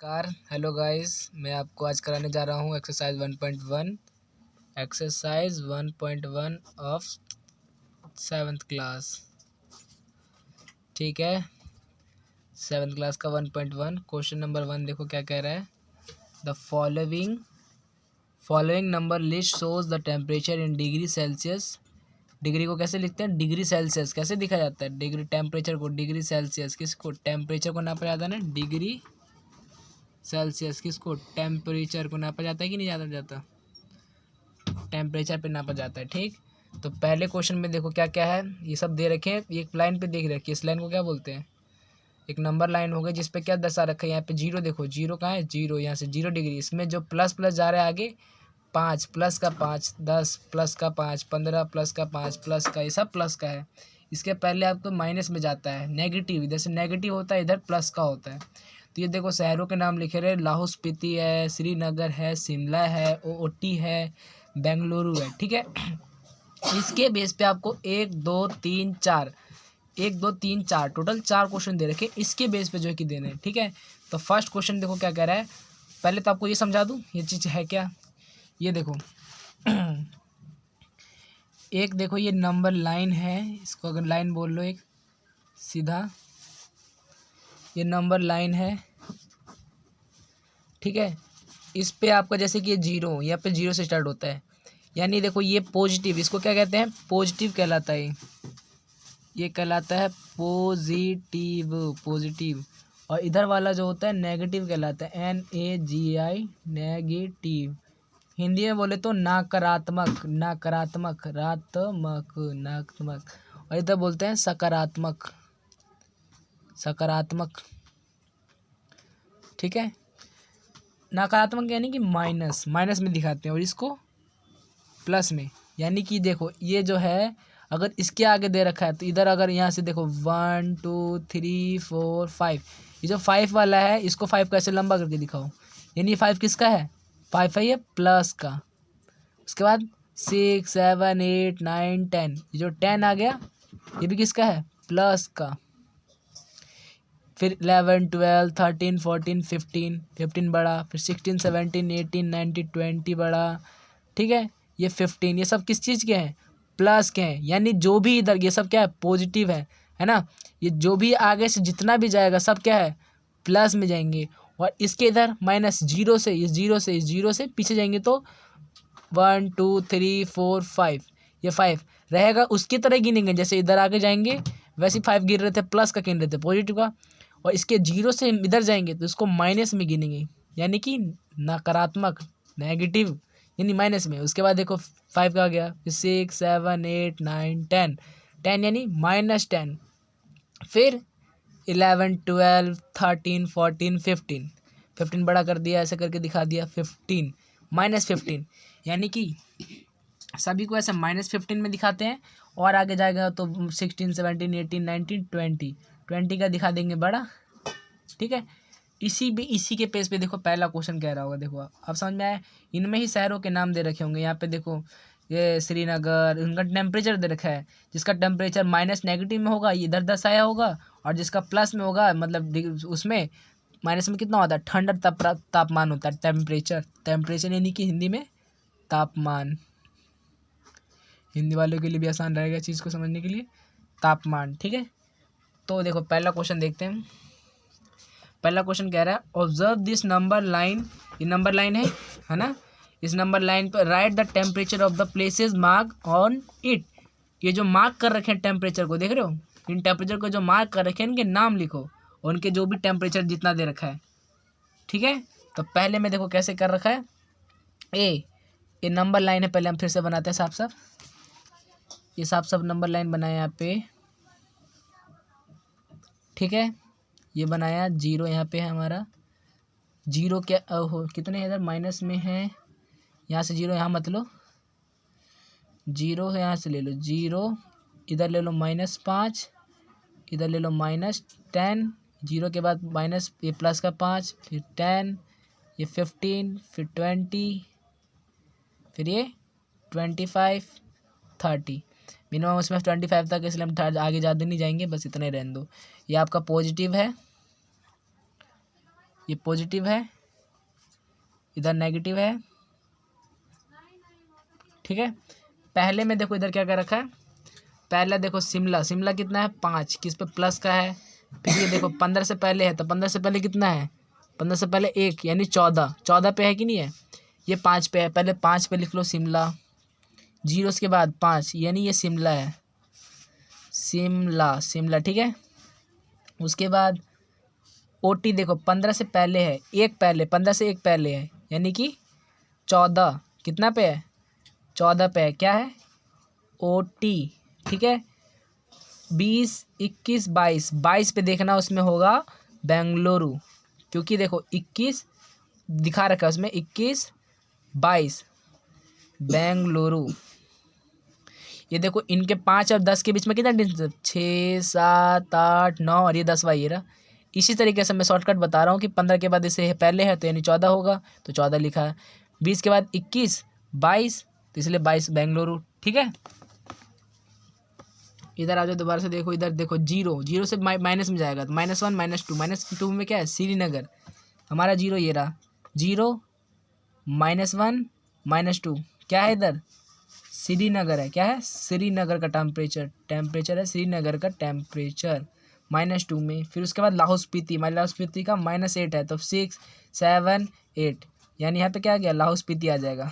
Car hello guys, मैं आपको आज कराने जा रहा हूँ एक्सरसाइज 1.1 ऑफ 7th क्लास। ठीक है, 7th क्लास का 1.1 क्वेश्चन नंबर 1 देखो क्या कह रहा है। The following number list shows the temperature in degree Celsius. Degree को कैसे लिखते हैं? डिग्री सेल्सियस कैसे दिखा जाता है? डिग्री टेम्परेचर को डिग्री सेल्सियस, किसको? टेम्परेचर को नापा जाता है ना, डिग्री सेल्सियस। किसको? टेम्परेचर को नापा जाता है कि नहीं जाता जाता? टेम्परेचर पे नापा जाता है। ठीक, तो पहले क्वेश्चन में देखो क्या क्या है, ये सब दे रखे हैं। एक लाइन पे देख रखी है, इस लाइन को क्या बोलते हैं? एक नंबर लाइन हो गई जिसपे क्या दर्शा रखा है? यहाँ पे जीरो, देखो जीरो कहाँ है? जीरो, यहाँ से 0 डिग्री। इसमें जो प्लस प्लस जा रहा है आगे, 5 प्लस का 5, 10 प्लस का 5, 15 प्लस का 5 प्लस का, ये सब प्लस का है। इसके पहले आपको माइनस में जाता है, नेगेटिव। इधर से नेगेटिव होता है, इधर प्लस का होता है। तो ये देखो शहरों के नाम लिखे रहे, लाहौल स्पीति है, श्रीनगर है, शिमला है, ओटी है, बेंगलुरु है। ठीक है, इसके बेस पे आपको 1 2 3 4 टोटल 4 क्वेश्चन दे रखे, इसके बेस पे जो है कि देने हैं। ठीक है, तो फर्स्ट क्वेश्चन देखो क्या कह रहा है। पहले तो आपको ये समझा दूँ ये चीज़ है क्या। ये देखो एक देखो ये नंबर लाइन है, इसको अगर लाइन बोल लो, एक सीधा ये नंबर लाइन है। ठीक है, इस पे आपका जैसे कि ये जीरो, यहाँ पे जीरो से स्टार्ट होता है, यानी देखो ये पॉजिटिव, इसको क्या कहते हैं? पॉजिटिव कहलाता है। ये कहलाता है पॉजिटिव, पॉजिटिव। और इधर वाला जो होता है नेगेटिव कहलाता है, NAGI, नेगेटिव। हिंदी में बोले तो नकारात्मक, नकारात्मक, रात्मक, नकारात्मक। और इधर बोलते हैं सकारात्मक, सकारात्मक। ठीक है, नकारात्मक यानी कि माइनस, माइनस में दिखाते हैं, और इसको प्लस में। यानी कि देखो ये जो है, अगर इसके आगे दे रखा है तो इधर अगर यहाँ से देखो 1 2 3 4 5, ये जो 5 वाला है इसको 5 कैसे लंबा करके दिखाओ, यानी 5 किसका है? 5 है ये प्लस का। उसके बाद 6 7 8 9 10, ये जो 10 आ गया ये भी किसका है? प्लस का। फिर 11 12 13 14 15, 15 बड़ा। फिर 16 17 18 19 20 बड़ा। ठीक है, ये 15, ये सब किस चीज़ के हैं? प्लस के हैं। यानी जो भी इधर ये सब क्या है? पॉजिटिव है ना। ये जो भी आगे से जितना भी जाएगा सब क्या है? प्लस में जाएंगे। और इसके इधर माइनस, जीरो से, इस जीरो से पीछे जाएंगे तो 1 2 3 4 5, ये 5 रहेगा। उसकी तरह गिनेंगे जैसे इधर आगे जाएंगे वैसे 5 गिन रहे थे, प्लस का गिन रहे थे, पॉजिटिव का। और इसके जीरो से इधर जाएंगे तो इसको माइनस में गिनेंगे, यानी कि नकारात्मक, नेगेटिव, यानी माइनस में। उसके बाद देखो 5 का आ गया, फिर 6 7 8 9 10, 10 यानी -10। फिर 11 12 13 14 15, 15 बड़ा कर दिया, ऐसे करके दिखा दिया 15 -15, यानी कि सभी को ऐसे -15 में दिखाते हैं। और आगे जाएगा तो 16 17 18 19 20, 20 का दिखा देंगे बड़ा। ठीक है, इसी के पेज पे देखो पहला क्वेश्चन कह रहा होगा। देखो अब समझ में आया। इनमें ही शहरों के नाम दे रखे होंगे। यहाँ पे देखो ये श्रीनगर, उनका टेम्परेचर दे रखा है। जिसका टेम्परेचर माइनस नेगेटिव में होगा ये इधर दर्शाया होगा, और जिसका प्लस में होगा मतलब उसमें माइनस में कितना होता है? ठंडा तापमान होता है। टेम्परेचर, टेम्परेचर यानी कि हिंदी में तापमान। हिंदी वालों के लिए भी आसान रहेगा चीज़ को समझने के लिए, तापमान। ठीक है, तो देखो पहला क्वेश्चन देखते हैं। पहला क्वेश्चन कह रहा है ऑब्जर्व दिस नंबर लाइन, ये नंबर लाइन है ना। इस नंबर लाइन पर right the temperature of the places mark on it. ये जो मार्क कर रखे हैं टेम्परेचर को, देख रहे हो? इन टेम्परेचर को जो मार्क कर रखे हैं इनके नाम लिखो, और उनके जो भी टेम्परेचर जितना दे रखा है। ठीक है, तो पहले में देखो कैसे कर रखा है। ये नंबर लाइन है, पहले हम फिर से बनाते हैं साफ साफ। ये साफ साफ नंबर लाइन बनाया यहाँ पे। ठीक है, ये बनाया, जीरो यहाँ पे है हमारा। जीरो क्या हो, कितने इधर माइनस में है, यहाँ से जीरो यहाँ मत लो, जीरो है यहाँ से ले लो जीरो, इधर ले लो -5, इधर ले लो -10, जीरो के बाद माइनस, ये प्लस का 5, फिर 10, ये 15, फिर 20, फिर ये 25 30। मिनिमम उसमें 25 तक, इसलिए हम आगे ज़्यादा नहीं जाएंगे, बस इतना ही रहने दो। ये आपका पॉजिटिव है, ये पॉजिटिव है, इधर नेगेटिव है, ठीक है। पहले में देखो इधर क्या कर रखा है, पहला देखो शिमला, शिमला कितना है 5, किस पे प्लस का है। फिर ये देखो 15 से पहले है, तो 15 से पहले कितना है, 15 से पहले 1 यानी 14, 14 पे है कि नहीं है, ये 5 पे है, पहले 5 पे लिख लो शिमला, 0 के बाद 5 यानी ये शिमला है, शिमला, शिमला, ठीक है। उसके बाद ओटी देखो 15 से पहले है, एक पहले, 15 से एक पहले है यानी कि 14, कितना पे है 14 पे है, क्या है ओटी, ठीक है। 20, 21, 22, 22 पे देखना उसमें होगा बेंगलुरु, क्योंकि देखो 21 दिखा रखा है उसमें, 21, 22 बेंगलुरु। ये देखो इनके 5 और 10 के बीच में कितना डिस्टेंस, 6, 7, 8, 9 और ये 10वां ये रहा। इसी तरीके से मैं शॉर्टकट बता रहा हूँ कि 15 के बाद इसे पहले है तो यानी 14 होगा, तो 14 लिखा है। 20 के बाद 21, 22 तो इसलिए 22 बेंगलुरु, ठीक है। इधर आ जाओ दोबारा से, देखो इधर देखो 0, 0 से माइनस में जाएगा तो -1, -2, -2 में क्या है श्रीनगर, हमारा 0 ये रहा, 0, -1, -2 क्या है इधर श्रीनगर है, क्या है श्रीनगर का टेम्परेचर, टेम्परेचर है श्रीनगर का टेम्परेचर -2 में। फिर उसके बाद लाहौल स्पीति, लाहौल स्पीति का -8 है तो 6, 7, 8 यानी यहाँ पे क्या आ गया लाहौल स्पीति आ जाएगा,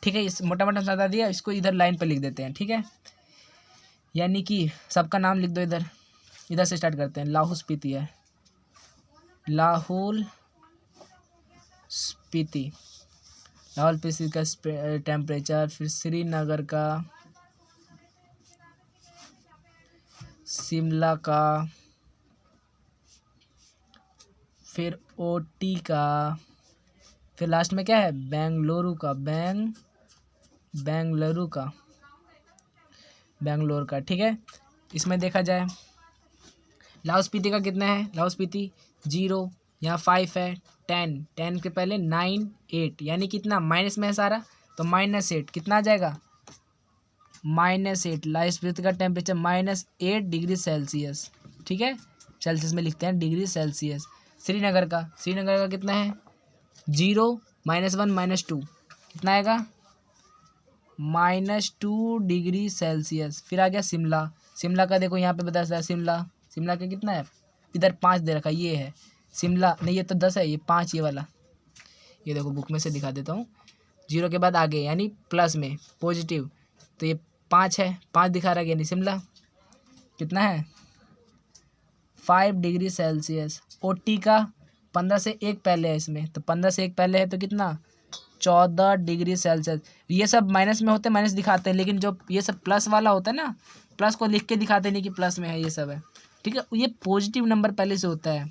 ठीक है। इस मोटा मोटा बता दिया, इसको इधर लाइन पर लिख देते हैं, ठीक है। यानी कि सबका नाम लिख दो इधर, इधर से स्टार्ट करते हैं, लाहौल स्पीति है, लाहौल स्पीति, लाहौल स्पीति का टेम्परेचर, फिर श्रीनगर का, शिमला का, फिर ओटी का, फिर लास्ट में क्या है बेंगलुरु का, बेंगलुरु का, बेंगलोर का, ठीक है। इसमें देखा जाए लाहौल स्पीति का कितना है, लाहौल स्पीति 0, यहाँ 5 है, 10, 10 के पहले 9, 8 यानी कितना माइनस में है सारा, तो -8 कितना आ जाएगा -8, लाहौल स्पीति का टेम्परेचर -8 डिग्री सेल्सियस, ठीक है। सेल्सियस में लिखते हैं डिग्री सेल्सियस। श्रीनगर का, श्रीनगर का कितना है 0, -1, -2 कितना आएगा -2 डिग्री सेल्सियस। फिर आ गया शिमला, शिमला का देखो यहाँ पे बता सकता है, शिमला, शिमला का कितना है इधर 5 दे रखा, ये है शिमला, नहीं ये तो 10 है, ये 5 ये वाला, ये देखो बुक में से दिखा देता हूँ, 0 के बाद आगे यानी प्लस में पॉजिटिव, तो ये 5 है, 5 दिखा रहा है यानी शिमला कितना है 5 डिग्री सेल्सियस। ओटी का 15 से एक पहले है इसमें, तो 15 से एक पहले है तो कितना 14 डिग्री सेल्सियस। ये सब माइनस में होते हैं, माइनस दिखाते हैं, लेकिन जो ये सब प्लस वाला होता है ना, प्लस को लिख के दिखाते नहीं कि प्लस में है, ये सब है, ठीक है। ये पॉजिटिव नंबर पहले से होता है,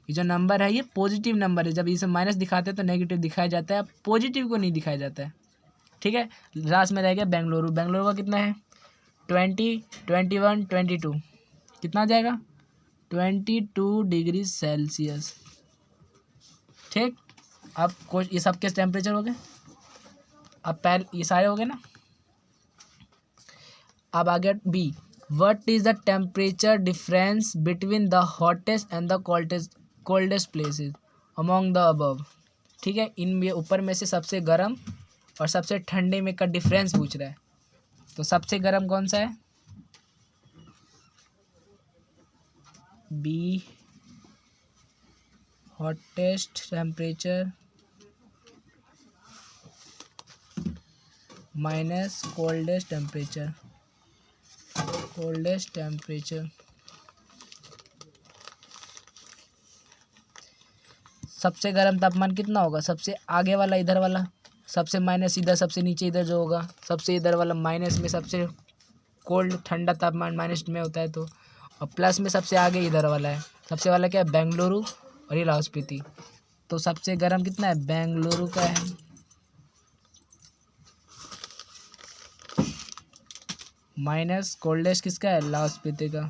ये जो नंबर है ये पॉजिटिव नंबर है, जब इसे माइनस दिखाते हैं तो नेगेटिव दिखाया जाता है, पॉजिटिव को नहीं दिखाया जाता है, ठीक है। लास्ट में रह गया बेंगलुरु, बेंगलुरु का कितना है 20, 21, 22 कितना आ जाएगा 22 डिग्री सेल्सियस, ठीक। अब कुछ ये सब के टेम्परेचर हो गए, अब पहले ये सारे हो गए ना। अब आ गया B, what is the temperature difference between the hottest and the coldest places among the above, ठीक है। इनमें ऊपर में से सबसे गर्म और सबसे ठंडे में का डिफरेंस पूछ रहा है, तो सबसे गर्म कौन सा है B, hottest temperature minus coldest temperature, coldest temperature. सबसे गर्म तापमान कितना होगा, सबसे आगे वाला इधर वाला, सबसे माइनस इधर, सबसे नीचे इधर जो होगा, सबसे इधर वाला माइनस में सबसे कोल्ड ठंडा तापमान माइनस में होता है, तो और प्लस में सबसे आगे इधर वाला है, सबसे वाला क्या है बेंगलुरु और ये लाहौल स्पीति, तो सबसे गर्म कितना है बेंगलुरु का है, माइनस कोल्डेस्ट किसका है लाहौल स्पीति का,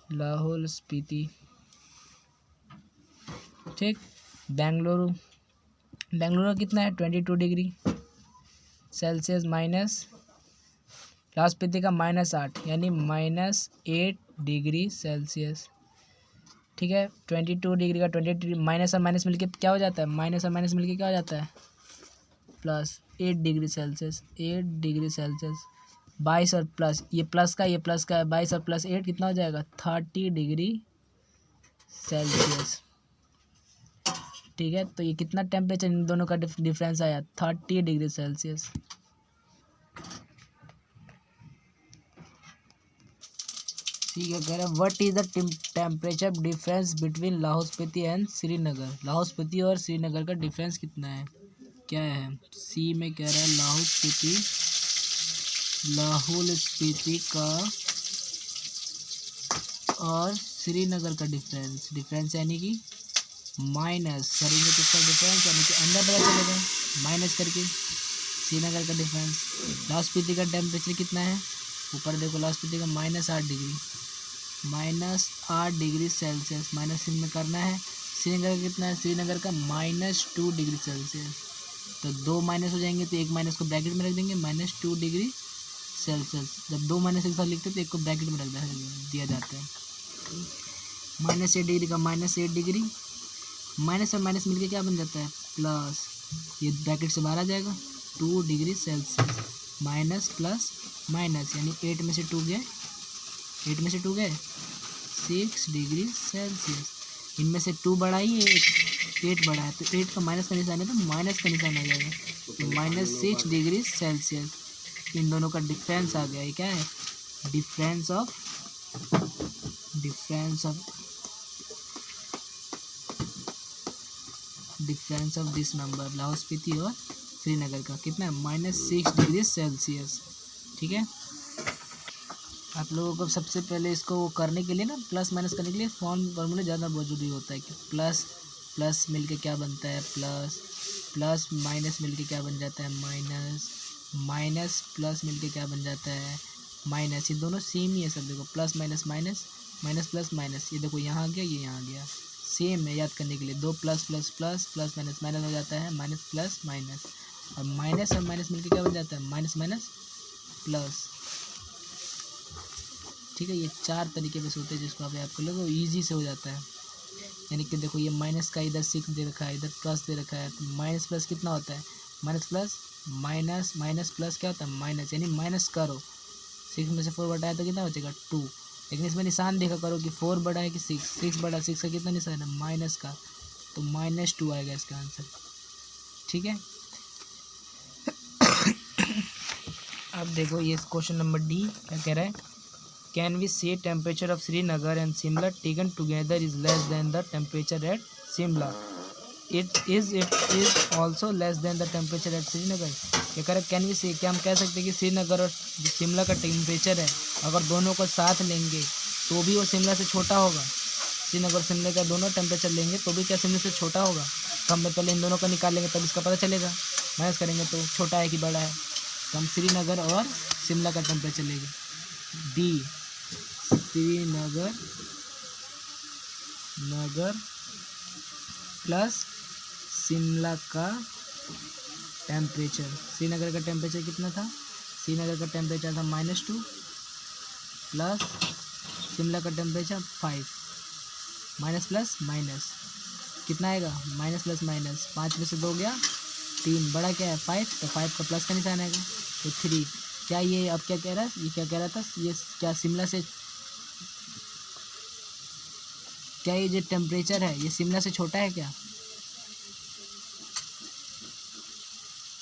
लाहौल स्पीति, ठीक। बेंगलुरु, बेंगलुरु कितना है 22 degree Celsius minus, Lahaul Spiti का -8 यानी -8 डिग्री सेल्सियस, ठीक है। 22 डिग्री का 22 माइनस और माइनस मिलके क्या हो जाता है, माइनस और माइनस मिलके क्या हो जाता है, plus 8 degree Celsius, 8 degree Celsius. 22 और प्लस, ये प्लस का ये प्लस का है, 22 और प्लस 8 कितना हो जाएगा, 30 डिग्री सेल्सियस। ठीक है, तो ये कितना टेम्परेचर इन दोनों का डिफरेंस आया, 30 डिग्री सेल्सियस। ठीक है, कह रहा है what is the temperature difference between Lahaul Spiti and Srinagar. Lahaul Spiti और श्रीनगर का डिफरेंस कितना है, क्या है। सी में कह रहा है लाहौल स्पीति का और श्रीनगर का डिफरेंस यानी कि माइनस करेंगे तो इसका डिफरेंस यानी कि अंदर पता चलेगा माइनस करके श्रीनगर का डिफरेंस। लाहौल स्पीति का टेम्परेचर कितना है, ऊपर देखो लाहौल स्पीति का -8 डिग्री सेल्सियस, माइनस में करना है। श्रीनगर का कितना है, श्रीनगर का -2 डिग्री सेल्सियस। तो 2 माइनस हो जाएंगे तो एक माइनस को ब्रैकेट में रख देंगे, -2 डिग्री सेल्सियस। जब 2 माइनस एक साथ लिखते हैं तो एक को ब्रैकेट में रख दिया जाता है। -8 डिग्री का -8 डिग्री, माइनस और माइनस मिलके क्या बन जाता है, प्लस, ये ब्रैकेट से बाहर आ जाएगा, 2 degree Celsius, minus plus minus यानी 8 में से 2 गए, 6 डिग्री सेल्सियस। इनमें से 2 बड़ा ही है, 8 बड़ा है, तो 8 का माइनस का निशान है तो माइनस का निशान आ जाएगा, तो -6 डिग्री सेल्सियस। इन दोनों का डिफरेंस आ गया, ये क्या है, difference of this number, Lahaul Spiti और श्रीनगर का कितना है, -6 डिग्री सेल्सियस। ठीक है, आप लोगों को सबसे पहले इसको करने के लिए ना, प्लस माइनस करने के लिए फॉर्मूले ज़्यादा जरूरी होता है कि प्लस प्लस मिलके क्या बनता है, प्लस माइनस मिलके क्या बन जाता है, माइनस प्लस मिलके क्या बन जाता है, माइनस। ये दोनों सेम ही है सब, देखो plus minus minus, minus plus minus, ये देखो यहाँ आ गया, ये यहाँ आ गया, सेम है। याद करने के लिए 2 plus plus plus plus minus minus हो जाता है, माइनस प्लस माइनस, और माइनस मिलके क्या बन जाता है, माइनस माइनस प्लस। ठीक है, ये 4 तरीके से होते हैं जिसको आप याद कर लो तो ईजी से हो जाता है। यानी कि देखो ये माइनस का इधर 6 दे रखा है, इधर प्लस दे रखा है, तो माइनस प्लस कितना होता है, minus plus minus, minus plus क्या होता है, माइनस, यानी माइनस करो। 6 में से 4 बटा है तो कितना बचेगा, 2। लेकिन इसमें निशान देखा करो कि 4 बड़ा है कि 6 बड़ा, 6 का कितना निशान है, माइनस का, तो -2 आएगा इसका आंसर। ठीक है, अब देखो ये क्वेश्चन नंबर डी क्या कह रहा है, कैन वी से temperature of Srinagar and Shimla taken together is less than the temperature at Shimla, it is also less than the temperature at Srinagar. क्या कह रहा है, कैन वी से, क्या हम कह सकते हैं कि श्रीनगर और शिमला का टेम्परेचर है, अगर दोनों को साथ लेंगे तो भी वो शिमला से छोटा होगा। श्रीनगर और शिमला का दोनों टेम्परेचर लेंगे तो भी क्या शिमला से छोटा होगा, तो हम पहले इन दोनों का निकाल लेंगे तब इसका पता चलेगा, माइनस करेंगे तो छोटा है कि बड़ा है। तो हम श्रीनगर और शिमला का टेम्परेचर लेंगे, डी श्रीनगर प्लस शिमला का टेम्परेचर। श्रीनगर का टेम्परेचर कितना था, श्रीनगर का टेम्परेचर था -2 प्लस शिमला का टेम्परेचर 5, माइनस प्लस माइनस कितना आएगा, माइनस प्लस माइनस, 5 में से 2 गया 3, बड़ा क्या है 5, तो 5 का प्लस का निशान आएगा, तो 3। क्या ये अब क्या कह रहा है, ये क्या कह रहा था, ये क्या शिमला से, क्या ये जो टेम्परेचर है ये शिमला से छोटा है क्या,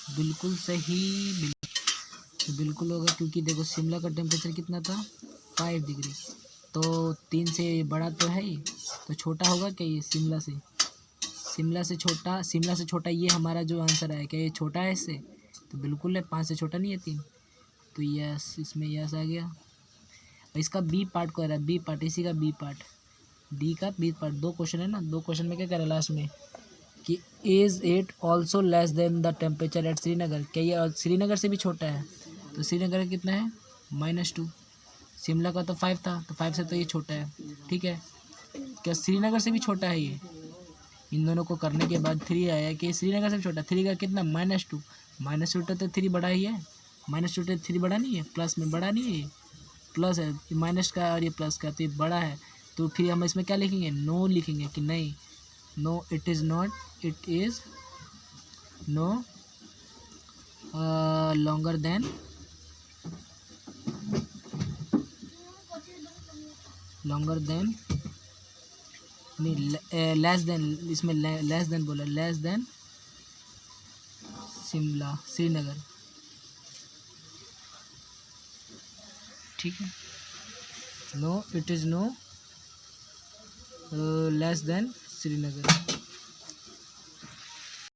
बिल्कुल सही, बिल्कुल होगा, क्योंकि देखो शिमला का टेम्परेचर कितना था 5 डिग्री, तो 3 से बड़ा तो है ही, तो छोटा होगा क्या ये शिमला से, शिमला से छोटा ये हमारा जो आंसर है, क्या ये छोटा है इससे, तो बिल्कुल है, 5 से छोटा नहीं है 3, तो यस, इसमें यस आ गया। इसका बी पार्ट को रहा है, बी पार्ट, इसी का बी पार्ट, डी का बी पार्ट, 2 क्वेश्चन है ना, 2 क्वेश्चन में क्या कह रहा है लास्ट में कि is it also less than the temperature at Srinagar, क्या ये श्रीनगर से भी छोटा है, तो श्रीनगर का कितना है -2, शिमला का तो 5 था, तो 5 से तो ये छोटा है। ठीक है, क्या श्रीनगर से भी छोटा है ये, इन दोनों को करने के बाद 3 आया कि श्रीनगर से भी छोटा, 3 का कितना -2, -2 तो 3 बड़ा ही है, -2 तो 3 बड़ा नहीं है, प्लस में बड़ा नहीं है, ये प्लस है, माइनस का और ये प्लस का, तो ये बड़ा है, तो फिर हम इसमें क्या लिखेंगे, नो लिखेंगे कि नहीं, no it is not, it is no longer than नहीं लेस देन, इसमें लेस देन बोला, लेस देन शिमला श्रीनगर, ठीक है। No it is no less than Srinagar.